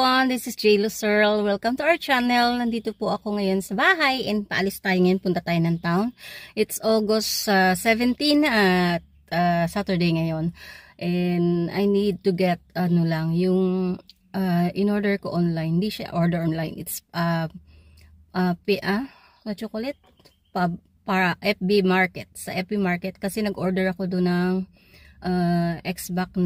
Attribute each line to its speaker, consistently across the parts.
Speaker 1: everyone, this is J. Lucero. Welcome to our channel. Nandito po ako ngayon sa bahay and paalis tayo ngayon, punta tayo ng town. It's August 17 at Saturday ngayon. And I need to get yung in-order ko online. Hindi siya order online. It's what you call it? Para FB Market. Sa FB Market kasi nag-order ako doon ng Xbox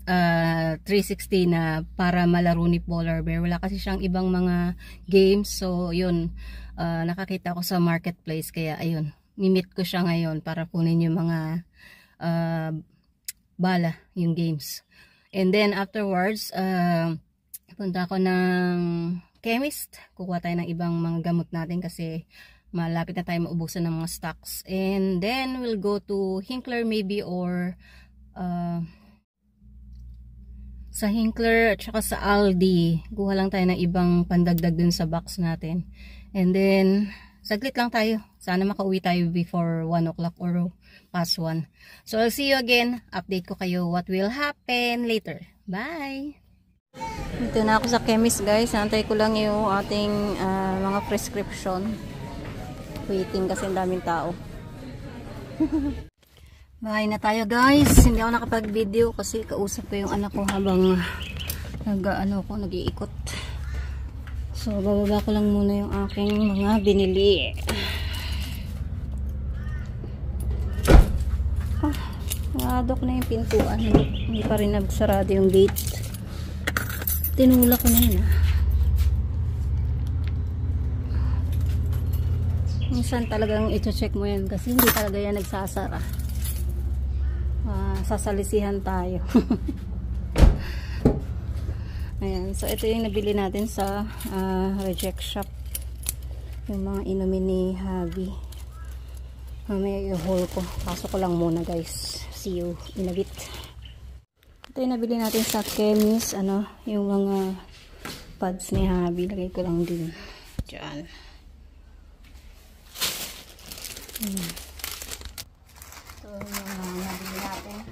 Speaker 1: 360 na para malaro ni Polar Bear. Wala kasi siyang ibang mga games, so yun, nakakita ko sa marketplace, kaya ayun, mimit ko siya ngayon para kunin yung mga bala, yung games. And then afterwards, punta ako ng chemist, kukuha tayo ng ibang mga gamot natin kasi malapit na tayo maubusan ng mga stocks. And then we'll go to Hinkler maybe, or sa Hinkler at saka sa Aldi. Kuha lang tayo ng ibang pandagdag dun sa box natin. And then saglit lang tayo. Sana makauwi tayo before 1 o'clock or past 1. So I'll see you again. Update ko kayo what will happen later. Bye! Dito na ako sa chemist, guys. Antay ko lang yung ating mga prescription. Waiting kasi ang daming tao. Bahay na tayo, guys. Hindi ako nakapag-video kasi kausap ko yung anak ko habang nag-iikot. So bababa ko lang muna yung aking mga binili. Nakadok na yung pintuan. Hindi pa rin nagsarado yung gate. Tinulak ko na yun. Minsan talagang ito-check mo yan kasi hindi talaga yan nagsasara. Sasalisihan tayo. Ayan, so ito yung nabili natin sa reject shop, yung mga inumin ni Habi. Mamaya i-haul ko, pasok ko lang muna, guys. See you in a bit. Ito yung nabili natin sa chemist, yung mga pads ni Habi. Lagay ko lang din dyan. So yung nabili natin.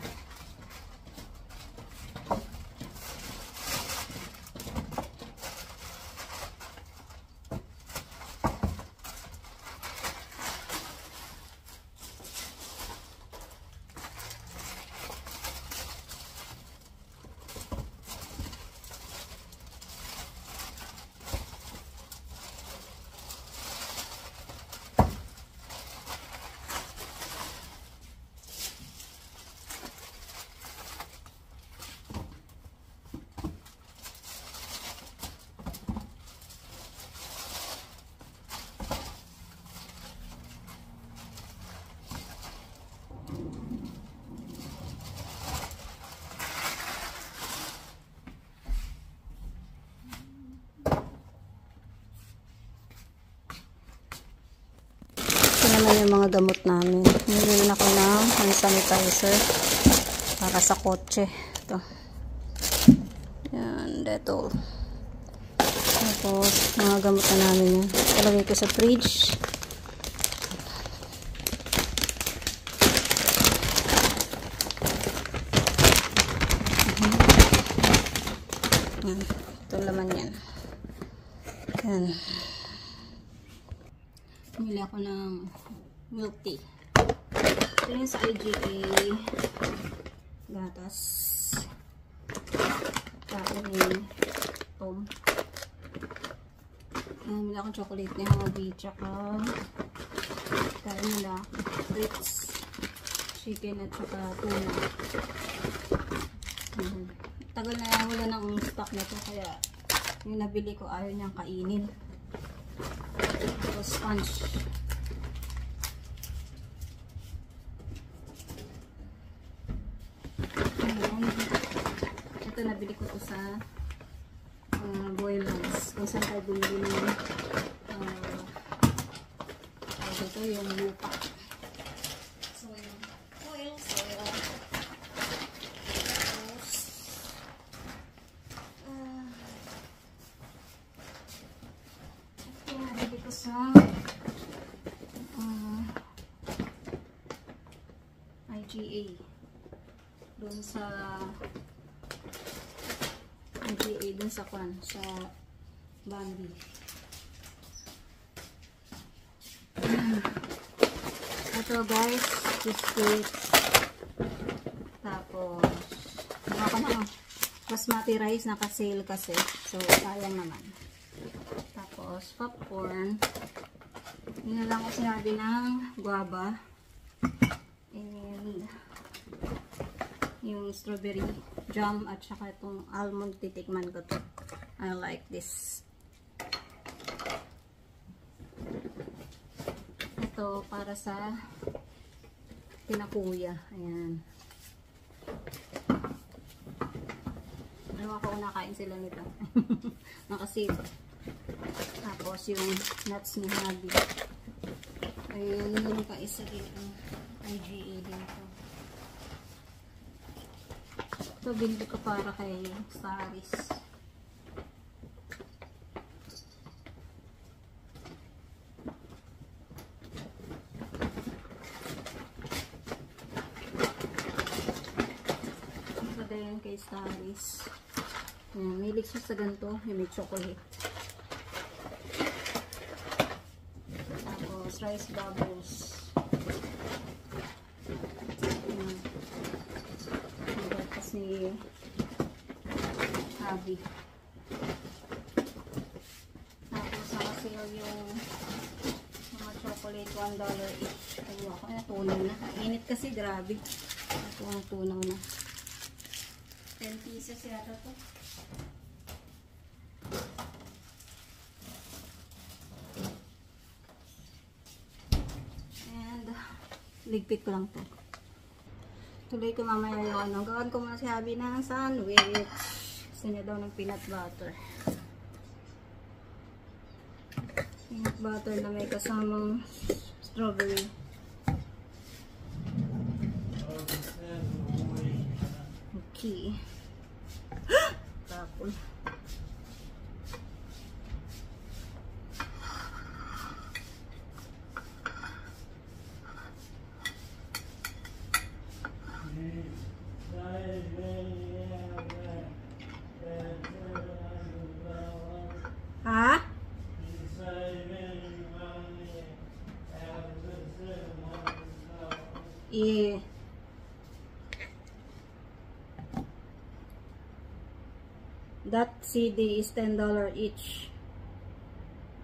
Speaker 1: Naman yung mga gamot namin. Nililin ako ng hand sanitizer para sa kotse. Ito. Yan, Dettol. Tapos, mga gamot na namin yan. Talagay ko sa fridge. Yan. Ito laman yan. Yan. Pumili ako ng milk tea. Ito yung sa IGA. Gatas. Kain ni Tom. Pumili akong chocolate ni Habi. Tsaka kain nila grits, chicken at tsaka tuna. Tagal na wala ng stock na ito, kaya yung nabili ko ayaw niyang kainin. Sponge. Ito nabili ko to sa Boylans, kung saan tayo bumili ng ito yung lupa. So yung oil, ito nabili ko sa IGA doon sa dun sa sa Bambi. Ito guys, cheesecake. Tapos, ako na basmati rice, naka-sale kasi. So, sayang naman. Tapos, popcorn. Yun na lang ko sinabi ng guava. And, yung strawberry jam at saka itong almond, titikman ko to. I like this. Ito para sa kinakuya. Ayan. Ewan ko kung nakain sila nito. Nakasave. Tapos yung nuts ni Habi. Ayun yung kaisa dito. IGA din to. Ito binili ko para kay Saris. Ito din kay Saris. Milig siya sa ganito. Yung may chocolate. Tapos rice bubbles. Tapos ni Abby. Tapos nakasale yung mga chocolate $1 each. Ayun ako na tunaw na. Init kasi grabe. Ito ang tunaw na. 10 pieces yata to. Ligpit ko lang to. Tuloy ko mamaya yung ano. Gawin ko muna si Habi ng sandwich. Gusto niya daw ng peanut butter. Peanut butter na may kasamang strawberry. Okay. Tapos. Ha? Yeah. That CD is $10 each.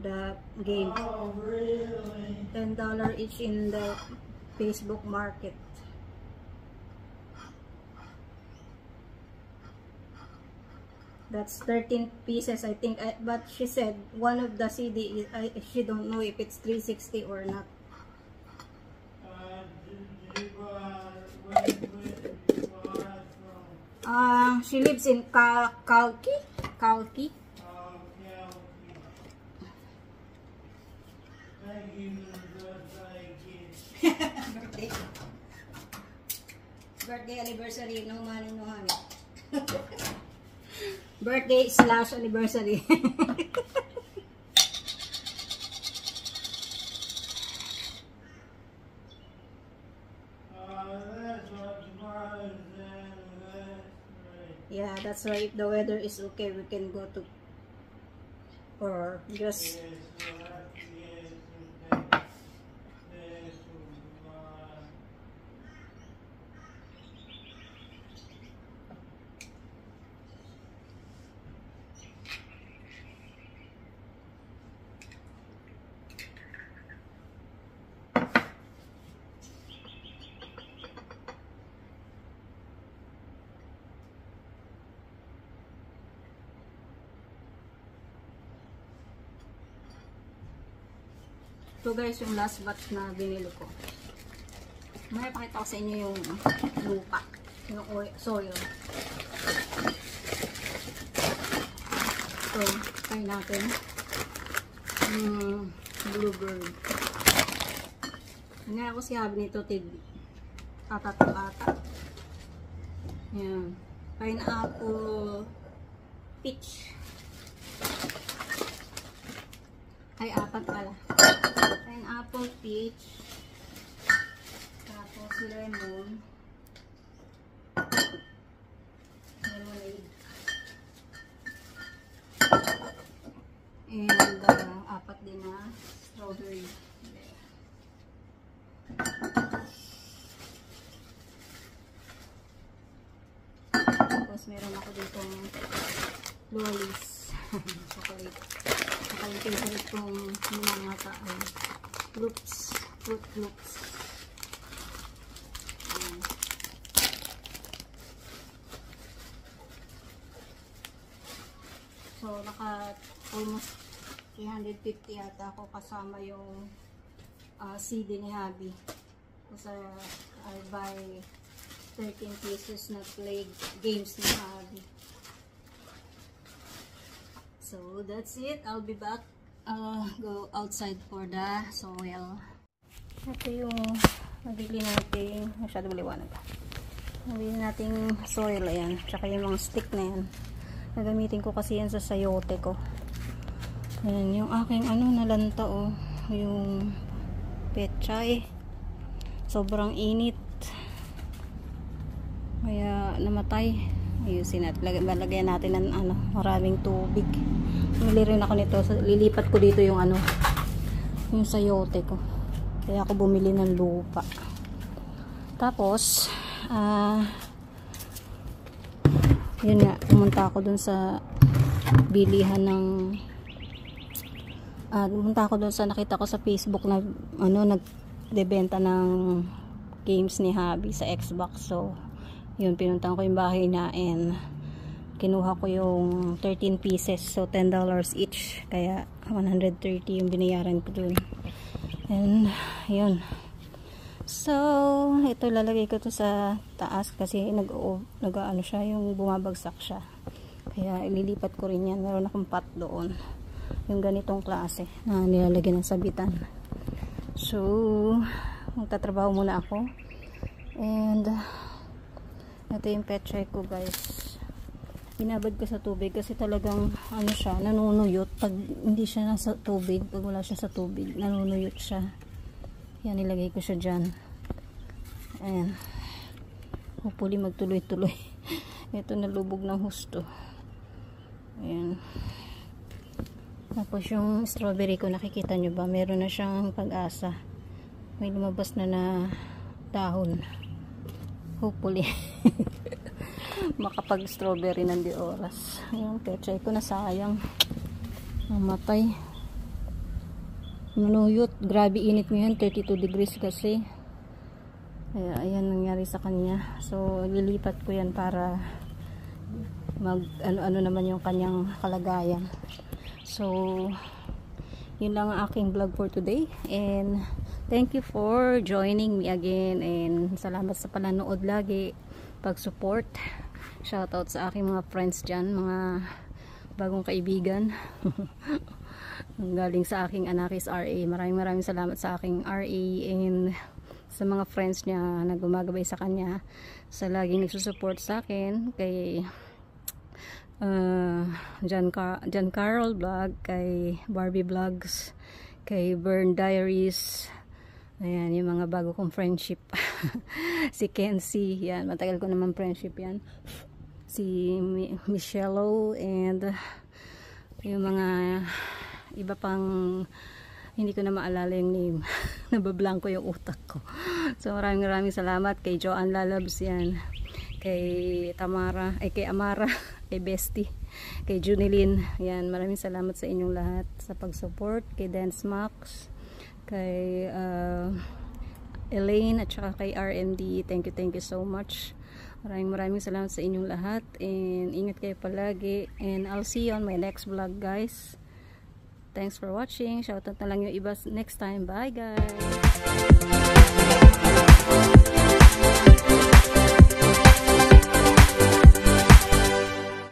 Speaker 1: The game.
Speaker 2: Oh, really?
Speaker 1: $10 each in the Facebook market. That's 13 pieces, I think. But she said one of the CD is, she don't know if it's 360 or not.
Speaker 2: Did you where did you buy it from?
Speaker 1: She lives in Kalki. Kalki.
Speaker 2: Oh, yeah, okay. Thank you, thank you.
Speaker 1: Birthday. Birthday anniversary, no money, no honey. Birthday / anniversary.
Speaker 2: That's what tomorrow's anniversary.
Speaker 1: Yeah, that's why if the weather is okay, we can go to or just
Speaker 2: Yes, well, yes, okay. Yes,
Speaker 1: ito guys, yung last batch na binili ko. May pakita ko sa inyo yung lupa, yung soil. So, try natin yung bluebird. Hindi ako si Habi nito, tatatlo ata. Yan. Pineapple peach. Ay, 4 pala. Pineapple peach. Tapos lemon. Lemonade. meron ako ditong lollies. Chocolate. Saka yung favorite kong minamata ay loops. Fruit loops. So, naka almost 350 yata ako kasama yung CD ni Habi. Kasi I buy 13 pieces na play games ni Habi. So, that's it. I'll be back. Go outside for the soil. Ito yung nabili natin. Masyado maliwanag. Nabili nating soil. Ayan. Tsaka yung mga stick na yan. Nagamitin ko kasi yan sa sayote ko. Ayan, yung aking nalanta yung pechay. Sobrang init. Kaya namatay. Ayusin natin. Lalagyan natin ng maraming tubig. Bumili rin ako nito. Lilipat ko dito yung yung sayote ko. Kaya ako bumili ng lupa. Tapos, yun nga, pumunta ako dun sa bilihan ng pumunta ako dun sa nakita ko sa Facebook na nagdebenta ng games ni Habi sa Xbox. So yun, pinuntahan ko yung bahay niya and kinuha ko yung 13 pieces, so $10 each, kaya 130 yung binayaran ko dun. And yun, so ito lalagay ko to sa taas kasi nag-ano siya, yung bumabagsak siya, kaya ililipat ko rin yan. Meron akong pot doon, yung ganitong klase na nilalagyan ng sabitan. So magtatrabaho muna ako. And ito yung pechay ko, guys. Binabad ko sa tubig kasi talagang siya, nanunuyot pag hindi siya nasa tubig. Pag wala siya sa tubig, nanunuyot siya. Yan, nilagay ko siya dyan. Ayan. Hopefully magtuloy-tuloy. Ito, nalubog ng husto. Ayan. Tapos yung strawberry ko, nakikita nyo ba? Meron na siyang pag-asa. May lumabas na dahon. Hopefully makapag strawberry ng di oras. Yung pechay ko na sayang, namatay, nanuyot. Grabe init ngayon, 32 degrees kasi. Kaya ayan nangyari sa kanya. So lilipat ko yan para mag ano naman yung kanyang kalagayan. So yun lang ang aking vlog for today, and thank you for joining me again, and salamat sa panonood lagi, pag-support. Shoutout sa aking mga friends dyan, mga bagong kaibigan galing sa aking Anakis RA. Maraming salamat sa aking RA and sa mga friends niya na gumagabay sa kanya, sa laging nagsusupport sa akin, kay John Carol Vlog, kay Barbie Vlogs, kay Burn Diaries. Ayan, yung mga bago kong friendship. Si Kenzie, yan, matagal ko naman friendship yan. Si Michelle, and yung mga iba pang hindi ko na maalala yung name. Nabablanko yung utak ko. So maraming salamat kay Joanne Lalabs, yan, kay Tamara, kay Amara, kay Bestie, kay Junilyn. Yan, maraming salamat sa inyong lahat sa pag-support, kay Dance Max, kay Elaine, at saka kay RMD. Thank you so much. Maraming salamat sa inyong lahat, and ingat kayo palagi, and I'll see you on my next vlog, guys. Thanks for watching. Shoutout na lang yung iba next time. Bye, guys.